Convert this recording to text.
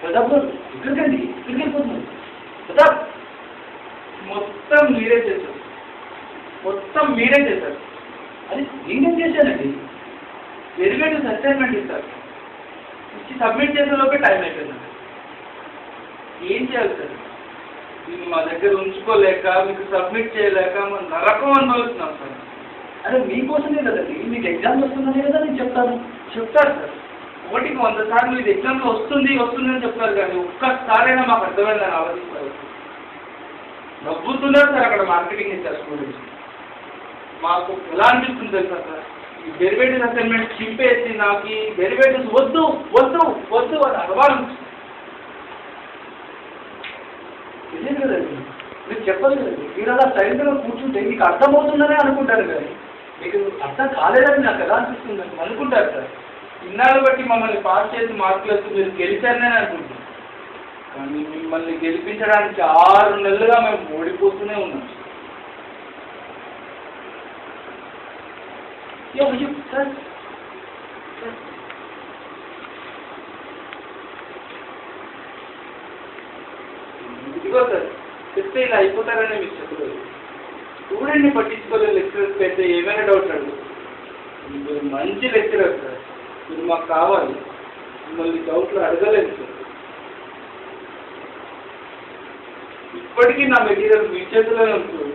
ప్రతాప్ గారు ఇక్కడికండి, ఇక్కడికి వెళ్ళిపోతున్నాను. ప్రతాప్ మొత్తం మీరే చేశారు, మొత్తం మీరే చేశారు. అది నేనేం చేశానండి? డెరివేటివ్స్ అసైన్మెంట్ ఇస్తారు, ఇచ్చి సబ్మిట్ చేసే లోపే టైం అయిపోయింది. ఏం చేయాలి సార్? దీన్ని మా దగ్గర ఉంచుకోలేక, మీకు సబ్మిట్ చేయలేక మనం నరకం అనుభవిస్తున్నాం సార్. అరే మీకోసమే కదండి, మీకు ఎగ్జామ్స్ వస్తుందనే కదా నేను చెప్తాను. చెప్తారు సార్, ఒకటికి 100 సార్లు ఇది ఎగ్జామ్లో వస్తుంది వస్తుంది అని చెప్తారు, కానీ ఒక్కసారైనా మాకు అర్థమైందని ఆలోచిస్తారు. నవ్వుతున్నారు సార్ అక్కడ మార్కెటింగ్ ఇస్తారు స్టూడెంట్స్. మాకు ఎలా అనిపిస్తుంది తెలుసా సార్, ఈ డెరివేటివ్ అసైన్మెంట్ చింపేసి నాకు ఈ డెరివేటివ్స్ వద్దు వద్దు వద్దు అని అడవాలనిపిస్తుంది. తెలియదు కదండి, మీరు చెప్పదు కదండి. మీరు అలా సైలెంట్గా కూర్చుంటే మీకు అర్థమవుతుందనే అనుకుంటారు కానీ మీకు అర్థం కాలేదని నాకు ఎలా అనిపిస్తుంది అనుకుంటారు సార్. ఇన్నాళ్ళు బట్టి మమ్మల్ని పాస్ చేసి మార్కులు వస్తే మీరు గెలిచారనే అనుకుంటున్నాం, కానీ మిమ్మల్ని గెలిపించడానికి 6 నెలలుగా మేము ఓడిపోతూనే ఉన్నాం. సార్ ఇదిగో సార్, చెప్తే ఇలా అయిపోతారనే మీకు చెప్పలేదు. స్టూడెంట్ని పట్టించుకోలేదు లెక్చరర్స్ అయితే ఏమైనా డౌట్స్ అడుగుతారు. మీరు మంచి లెక్చరర్ సార్, మీరు మాకు కావాలి. మిమ్మల్ని డౌట్లు అడగలేదు సార్. ఇప్పటికీ నా మెటీరియల్ మీ చేతిలోనే ఉంటుంది.